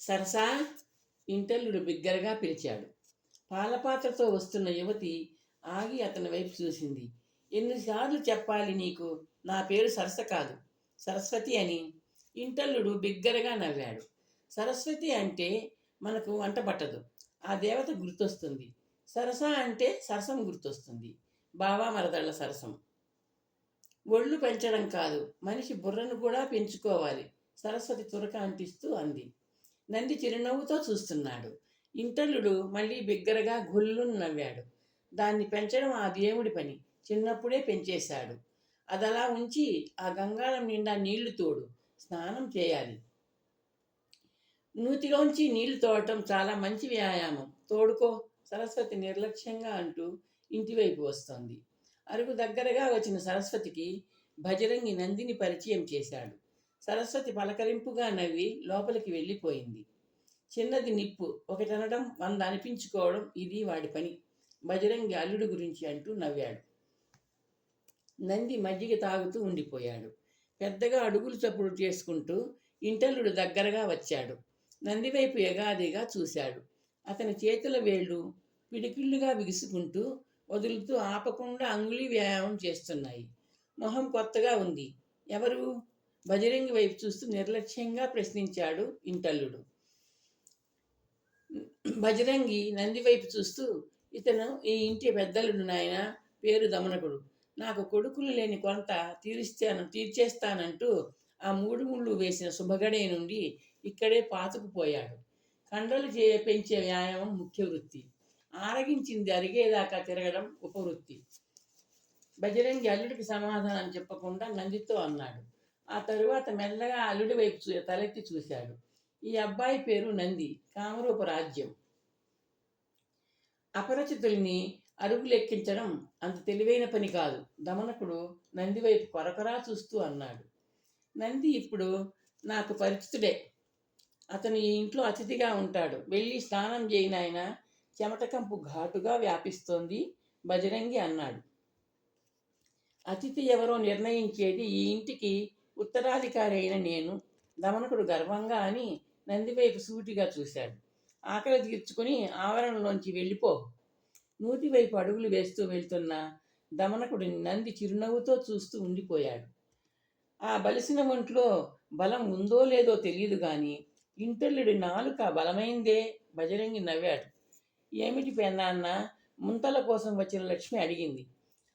సరసా, ఇంటల్లుడు బిగ్గరగా పిలిచాడు. పాలపాత్రతో వస్తున్న యువతి ఆగి అతని వైపు చూసింది. ఎన్నిసార్లు చెప్పాలి నీకు, నా పేరు సరస కాదు, సరస్వతి అని. ఇంటల్లుడు బిగ్గరగా నవ్వాడు. సరస్వతి అంటే మనకు వంట పట్టదు, ఆ దేవత గుర్తొస్తుంది. సరస అంటే సరసం గుర్తొస్తుంది, బావా మరదళ్ళ సరసం. ఒళ్ళు పెంచడం కాదు, మనిషి బుర్రను కూడా పెంచుకోవాలి, సరస్వతి తురక అంటిస్తూ అంది. నంది చిరునవ్వుతో చూస్తున్నాడు. ఇంటల్లుడు మళ్ళీ బిగ్గరగా గుల్లును నవ్వాడు. దాన్ని పెంచడం ఆ దేవుడి పని, చిన్నప్పుడే పెంచేశాడు. అదలా ఉంచి ఆ గంగాళం నిండా నీళ్లు తోడు, స్నానం చేయాలి. నూతిలోంచి నీళ్లు తోడటం చాలా మంచి వ్యాయామం, తోడుకో, సరస్వతి నిర్లక్ష్యంగా అంటూ ఇంటివైపు వస్తోంది. అరుగు దగ్గరగా వచ్చిన సరస్వతికి భజరంగి నందిని పరిచయం చేశాడు. సరస్వతి పలకరింపుగా నవ్వి లోపలికి వెళ్ళిపోయింది. చిన్నది నిప్పు, ఒకటనడం 100 అనిపించుకోవడం ఇది వాడి పని, భజరంగి అల్లుడు గురించి అంటూ నవ్వాడు. నంది మజ్జిగ తాగుతూ ఉండిపోయాడు. పెద్దగా అడుగులు చప్పుడు చేసుకుంటూ ఇంటల్లుడు దగ్గరగా వచ్చాడు. నందివైపు ఎగాదిగా చూశాడు. అతని చేతుల వేళ్ళు పిడికిళ్ళుగా బిగుసుకుంటూ వదులుతూ ఆపకుండా అంగుళీ వ్యాయామం చేస్తున్నాయి. మొహం కొత్తగా ఉంది. ఎవరు? భజరంగి వైపు చూస్తూ నిర్లక్ష్యంగా ప్రశ్నించాడు ఇంటల్లుడు. భజరంగి నంది వైపు చూస్తూ, ఇతను ఈ ఇంటి పెద్దలుడు నాయన, పేరు దమనకుడు. నాకు కొడుకులు లేని కొంత తీర్చేస్తానంటూ ఆ 3 ముళ్ళు వేసిన శుభగడే నుండి ఇక్కడే పాతుకుపోయాడు. కండలు పెంచే వ్యాయామం ముఖ్య వృత్తి, ఆరగించింది అరిగేదాకా తిరగడం ఉపవృత్తి. భజరంగి అల్లుడికి సమాధానం చెప్పకుండా నందితో అన్నాడు. ఆ తరువాత మెల్లగా అల్లుడి వైపు తలెత్తి చూశాడు. ఈ అబ్బాయి పేరు నంది, కామరూప రాజ్యం. అపరిచితుల్ని అరుగులెక్కించడం అంత తెలివైన పని కాదు. దమనకుడు నంది వైపు కొరకొరా చూస్తూ అన్నాడు. నంది ఇప్పుడు నాకు పరిచితుడే, అతను ఈ ఇంట్లో అతిథిగా ఉంటాడు, వెళ్ళి స్నానం చేయి నాయనా, చెమటకంపు ఘాటుగా వ్యాపిస్తోంది, భజరంగి అన్నాడు. అతిథి ఎవరో నిర్ణయించేది ఈ ఇంటికి ఉత్తరాధికారి అయిన నేను, దమనకుడు గర్వంగా అని నందివైపు సూటిగా చూశాడు. ఆకలి తీర్చుకుని ఆవరణలోంచి వెళ్ళిపో. నూతివైపు అడుగులు వేస్తూ వెళ్తున్న దమనకుడిని నంది చిరునవ్వుతో చూస్తూ ఉండిపోయాడు. ఆ బలిసిన ఒంట్లో బలం ఉందో లేదో తెలియదు గాని ఇంటల్లుడి నాలుక బలమైందే. భజరంగి నవ్వాడు. ఏమిటి పెన్నాన్న, ముంతల కోసం వచ్చిన లక్ష్మి అడిగింది.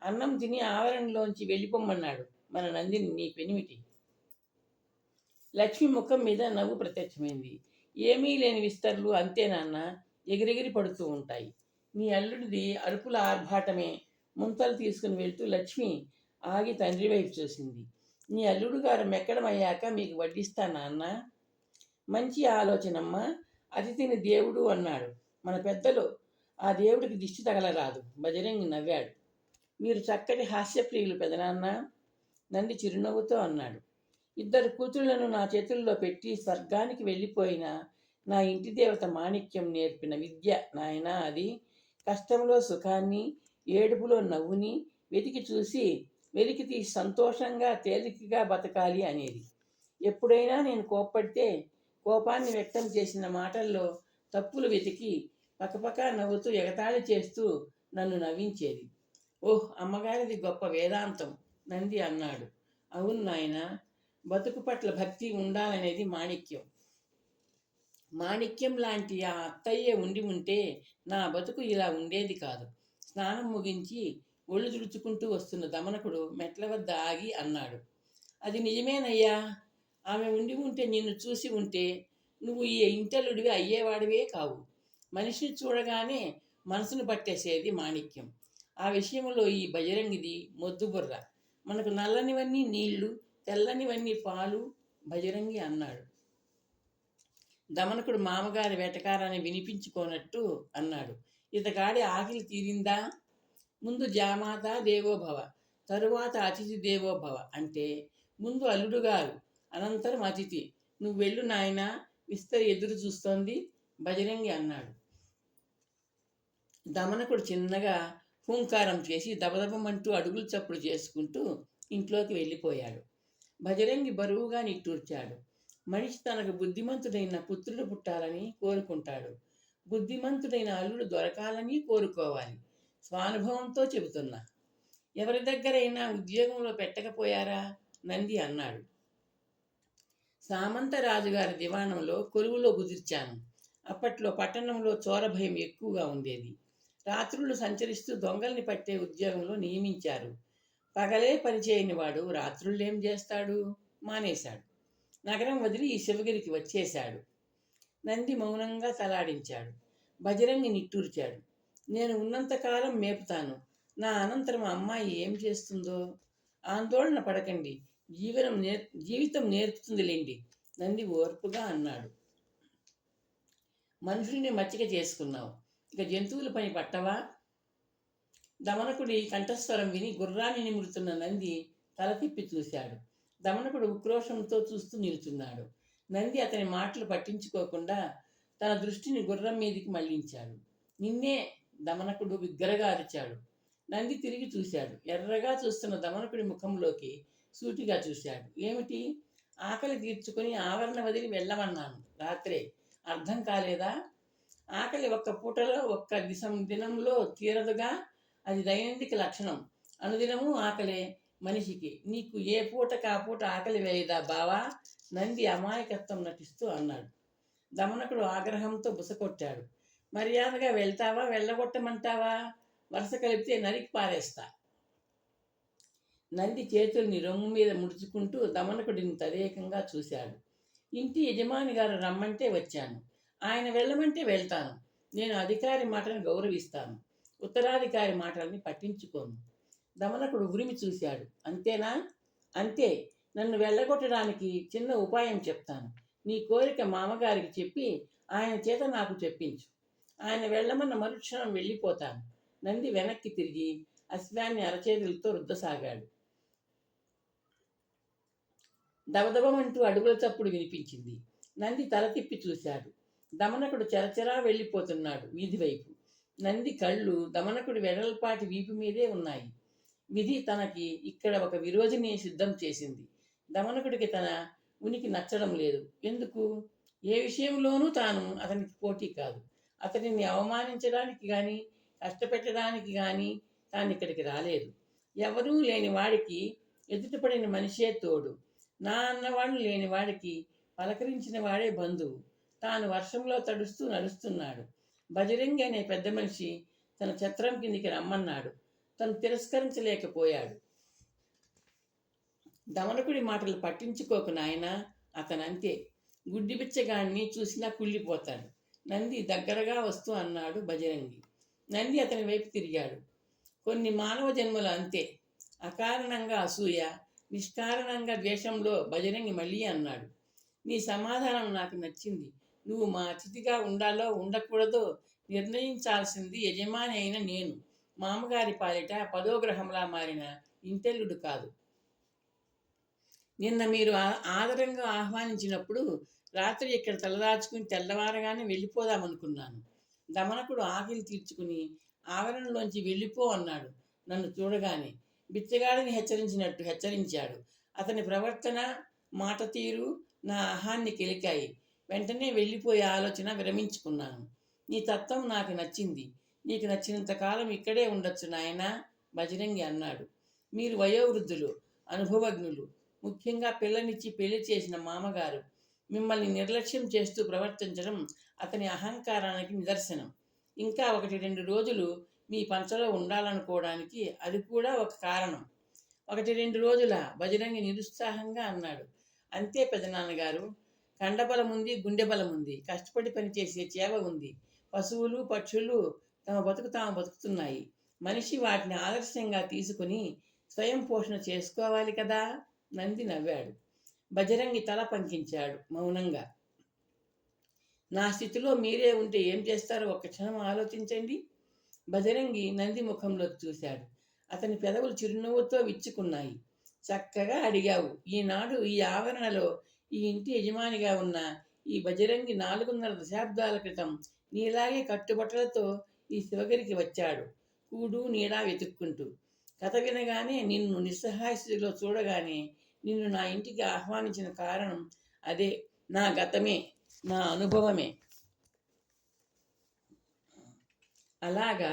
అన్నం తిని ఆవరణలోంచి వెళ్ళిపోమ్మన్నాడు మన నందిని నీ పెనిమిటి. లక్ష్మి ముఖం మీద నవ్వు ప్రత్యక్షమైంది. ఏమీ లేని విస్తర్లు అంతే నాన్న, ఎగిరెగిరి పడుతూ ఉంటాయి. నీ అల్లుడిది అరుపుల ఆర్భాటమే. ముంతలు తీసుకుని వెళ్తూ లక్ష్మి ఆగి తండ్రి వైపు చూసింది. నీ అల్లుడు గారు మెక్కడం అయ్యాక మీకు వడ్డిస్తా నాన్న. మంచి ఆలోచనమ్మా, అతిథిని దేవుడు అన్నాడు మన పెద్దలు, ఆ దేవుడికి దిష్టి తగలరాదు. భజరంగి నవ్వాడు. మీరు చక్కటి హాస్యప్రియులు పెదనాన్న, నంది చిరునవ్వుతో అన్నాడు. 2 కూతుళ్లను నా చేతుల్లో పెట్టి స్వర్గానికి వెళ్ళిపోయిన నా ఇంటి దేవత మాణిక్యం నేర్పిన విద్య నాయనా అది. కష్టంలో సుఖాన్ని, ఏడుపులో నవ్వుని వెతికి చూసి వెలికి తీసి సంతోషంగా తేలికగా బతకాలి అనేది. ఎప్పుడైనా నేను కోప్పడితే కోపాన్ని వ్యక్తం చేసిన మాటల్లో తప్పులు వెతికి పకపక నవ్వుతూ ఎగతాళి చేస్తూ నన్ను నవ్వించేది. ఓహ్, అమ్మగారిది గొప్ప వేదాంతం, నంది అన్నాడు. అవును నాయన, బతుకు పట్ల భక్తి ఉండాలనేది మాణిక్యం. మాణిక్యం లాంటి ఆ అత్తయ్య ఉంటే నా బతుకు ఇలా ఉండేది కాదు. స్నానం ముగించి ఒళ్ళు తుడుచుకుంటూ వస్తున్న దమనకుడు మెట్ల వద్ద ఆగి అన్నాడు. అది నిజమేనయ్యా, ఆమె ఉంటే నిన్ను చూసి ఉంటే నువ్వు ఈ ఇంటల్లుడివి అయ్యేవాడివే కావు. మనిషిని చూడగానే మనసును పట్టేసేది మాణిక్యం. ఆ విషయంలో ఈ భజరంగిది మొద్దుబుర్ర. మనకు నల్లనివన్నీ నీళ్లు, తెల్లనివన్నీ పాలు, భజరంగి అన్నాడు. దమనకుడు మామగారి వెటకారాన్ని వినిపించుకోనట్టు అన్నాడు. ఇతగాడి ఆకలి తీరిందా? ముందు జామాత దేవోభవ, తరువాత అతిథి దేవోభవ అంటే ముందు అల్లుడు గారు, అనంతరం అతిథి. నువ్వు వెళ్ళు నాయనా, విస్తరి ఎదురు చూస్తోంది, భజరంగి అన్నాడు. దమనకుడు చిన్నగా హూంకారం చేసి దబదబమంటూ అడుగులు చప్పుడు చేసుకుంటూ ఇంట్లోకి వెళ్ళిపోయాడు. భజరంగి బరువుగా నిట్టూర్చాడు. మనిషి తనకు బుద్ధిమంతుడైన పుత్రుడు పుట్టాలని కోరుకుంటాడు. బుద్ధిమంతుడైన అల్లుడు దొరకాలని కోరుకోవాలి. స్వానుభవంతో చెబుతున్నా. ఎవరి దగ్గరైనా ఉద్యోగంలో పెట్టకపోయారా? నంది అన్నాడు. సామంతరాజుగారి దివాణంలో కొలువులో కుదిర్చాను. అప్పట్లో పట్టణంలో చోర భయం ఎక్కువగా ఉండేది. రాత్రులు సంచరిస్తూ దొంగల్ని పట్టే ఉద్యోగంలో నియమించారు. పగలే పనిచేయని వాడు రాత్రుళ్ళేం చేస్తాడు? మానేశాడు. నగరం వదిలి ఈ శివగిరికి వచ్చేశాడు. నంది మౌనంగా తలాడించాడు. బజరంగి నిట్టూర్చాడు. నేను ఉన్నంతకాలం మేపుతాను. నా అనంతరం అమ్మాయి ఏం చేస్తుందో? ఆందోళన పడకండి, జీవితం నేర్పుతుందిలేండి, నంది ఓర్పుగా అన్నాడు. మనుషుల్ని మచ్చిక చేసుకున్నావు, ఇక జంతువుల పని పట్టవా? దమనకుడి కంఠస్వరం విని గుర్రాన్ని నిమురుతున్న నంది తల తిప్పి చూశాడు. దమనకుడు ఉక్రోషంతో చూస్తూ నిలుచున్నాడు. నంది అతని మాటలు పట్టించుకోకుండా తన దృష్టిని గుర్రం మీదికి మళ్లించాడు. నిన్నే, దమనకుడు బిగ్గరగా అరిచాడు. నంది తిరిగి చూశాడు. ఎర్రగా చూస్తున్న దమనకుడి ముఖంలోకి సూటిగా చూశాడు. ఏమిటి? ఆకలి తీర్చుకొని ఆవరణ వదిలి వెళ్ళమన్నాను రాత్రే, అర్థం కాలేదా? ఆకలి ఒక్క పూటలో ఒక్క దినంలో తీరదుగా, అది దైనందిక లక్షణం. అనుదినము ఆకలే మనిషికి. నీకు ఏ పూట కాపూట ఆకలి వేయదా బావా? నంది అమాయకత్వం నటిస్తూ అన్నాడు. దమనకుడు ఆగ్రహంతో బుసకొట్టాడు. మర్యాదగా వెళ్తావా, వెళ్ళగొట్టమంటావా? వరుస కలిపితే నరికి పారేస్తా. నంది చేతుల్ని రొమ్ము మీద ముడుచుకుంటూ దమనకుడిని తదేకంగా చూశాడు. ఇంటి యజమాని గారు రమ్మంటే వచ్చాను. ఆయన వెళ్ళమంటే వెళ్తాను. నేను అధికారి మాటను గౌరవిస్తాను. ఉత్తరాధికారి మాటల్ని పట్టించుకోను. దమనకుడు ఉరిమి చూశాడు. అంతేనా? అంతే. నన్ను వెళ్ళగొట్టడానికి చిన్న ఉపాయం చెప్తాను. నీ కోరిక మామగారికి చెప్పి ఆయన చేత నాకు చెప్పించు. ఆయన వెళ్ళమన్న మరుక్షణం వెళ్ళిపోతాను. నంది వెనక్కి తిరిగి అశ్వాన్ని అరచేతులతో రుద్దసాగాడు. దబదబమంటూ అడుగుల చప్పుడు వినిపించింది. నంది తల తిప్పి చూశాడు. దమనకుడు చెరచెరా వెళ్ళిపోతున్నాడు వీధి వైపు. నంది కళ్ళు దమనకుడి వెడల్పాటి వీపు మీదే ఉన్నాయి. విధి తనకి ఇక్కడ ఒక విరోధిని సిద్ధం చేసింది. దమనకుడికి తన ఉనికి నచ్చడం లేదు. ఎందుకు? ఏ విషయంలోనూ తాను అతనికి పోటీ కాదు. అతనిని అవమానించడానికి కానీ కష్టపెట్టడానికి కానీ తాను ఇక్కడికి రాలేదు. ఎవరూ లేని వాడికి ఎదుటపడిన మనిషే తోడు. నా అన్నవాళ్ళు లేని వాడికి పలకరించిన వాడే బంధువు. తాను వర్షంలో తడుస్తూ నడుస్తున్నాడు. బజరంగి అనే పెద్ద మనిషి తన ఛత్రం కిందికి రమ్మన్నాడు. తను తిరస్కరించలేకపోయాడు. దమనకుడి మాటలు పట్టించుకోకు నాయనా, అతనంతే. గుడ్డి బిచ్చగాన్ని చూసినా కుళ్ళిపోతాడు. నంది దగ్గరగా వస్తూ అన్నాడు బజరంగి. నంది అతని వైపు తిరిగాడు. కొన్ని మానవ జన్మలు అంతే. అకారణంగా అసూయ, నిష్కారణంగా ద్వేషంలో బజరంగి మళ్ళీ అన్నాడు. నీ సమాధానం నాకు నచ్చింది. నువ్వు మా అతిథిగా ఉండాలో ఉండకూడదో నిర్ణయించాల్సింది యజమాని అయిన నేను. మామగారి పాలిట పదోగ్రహంలా మారిన ఇంటెల్లుడు కాదు. నిన్న మీరు ఆదరంగా ఆహ్వానించినప్పుడు రాత్రి ఇక్కడ తలదాచుకుని తెల్లవారగానే వెళ్ళిపోదామనుకున్నాను. దమనకుడు ఆకలి తీర్చుకుని ఆవరణలోంచి వెళ్ళిపో అన్నాడు. నన్ను చూడగానే బిచ్చగాడిని హెచ్చరించినట్టు హెచ్చరించాడు. అతని ప్రవర్తన, మాట తీరు నా ఆహాన్ని కెలికాయి. వెంటనే వెళ్ళిపోయే ఆలోచన విరమించుకున్నాను. నీ తత్వం నాకు నచ్చింది. నీకు నచ్చినంత కాలం ఇక్కడే ఉండొచ్చు నాయనా, బజరంగి అన్నాడు. మీరు వయోవృద్ధులు, అనుభవజ్ఞులు. ముఖ్యంగా పిల్లనిచ్చి పెళ్లి చేసిన మామగారు మిమ్మల్ని నిర్లక్ష్యం చేస్తూ ప్రవర్తించడం అతని అహంకారానికి నిదర్శనం. ఇంకా 1-2 రోజులు మీ పంచలో ఉండాలనుకోవడానికి అది కూడా ఒక కారణం. 1-2 రోజుల? బజరంగి నిరుత్సాహంగా అన్నాడు. అంతే పెదనాన్నగారు. కండబలం ఉంది, గుండె బలం ఉంది, కష్టపడి పనిచేసే చేవ ఉంది. పశువులు, పక్షులు తమ బతుకు తాము బతుకుతున్నాయి. మనిషి వాటిని ఆదర్శంగా తీసుకుని స్వయం పోషణ చేసుకోవాలి కదా. నంది నవ్వాడు. బజరంగి తల పంకించాడు మౌనంగా. నా స్థితిలో మీరే ఉంటే ఏం చేస్తారో ఒక్క క్షణం ఆలోచించండి. బజరంగి నంది ముఖంలోకి చూశాడు. అతని పెదవులు చిరునవ్వుతో విచ్చుకున్నాయి. చక్కగా అడిగావు. ఈనాడు ఈ ఆవరణలో ఈ ఇంటి యజమానిగా ఉన్న ఈ బజరంగి 4.5 దశాబ్దాల క్రితం నీలాగే కట్టుబట్టలతో ఈ శివగిరికి వచ్చాడు, కూడు నీడా వెతుక్కుంటూ. కథ వినగానే, నిన్ను నిస్సహాయ స్థితిలో చూడగానే నిన్ను నా ఇంటికి ఆహ్వానించిన కారణం అదే. నా గతమే, నా అనుభవమే. అలాగా?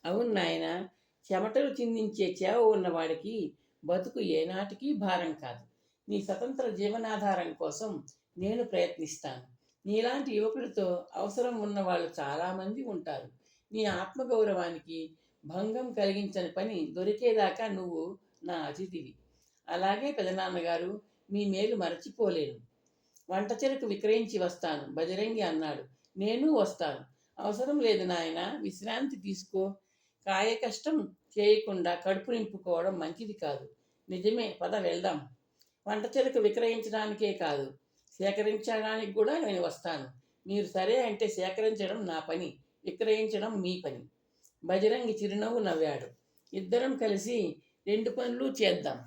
అవును నాయన. చెమటలు చిందించే చేవ ఉన్నవాడికి బతుకు ఏనాటికి భారం కాదు. నీ స్వతంత్ర జీవనాధారం కోసం నేను ప్రయత్నిస్తాను. నీలాంటి యువకుడితో అవసరం ఉన్నవాళ్ళు చాలామంది ఉంటారు. నీ ఆత్మగౌరవానికి భంగం కలిగించని పని దొరికేదాకా నువ్వు నా అతిథివి. అలాగే పెదనాన్నగారు, మీ మేలు మరచిపోలేను. వంట చెరకు విక్రయించి వస్తాను బజరంగి అన్నాడు. నేను వస్తాను. అవసరం లేదు నాయన, విశ్రాంతి తీసుకో. కాయ కష్టం చేయకుండా కడుపు నింపుకోవడం మంచిది కాదు. నిజమే, పద వెళ్దాం. వంట చెరకు విక్రయించడానికే కాదు, సేకరించడానికి కూడా నేను వస్తాను. మీరు సరే అంటే సేకరించడం నా పని, విక్రయించడం మీ పని. బజరంగి చిరునవ్వు నవ్వాడు. ఇద్దరం కలిసి రెండు పనులు చేద్దాం.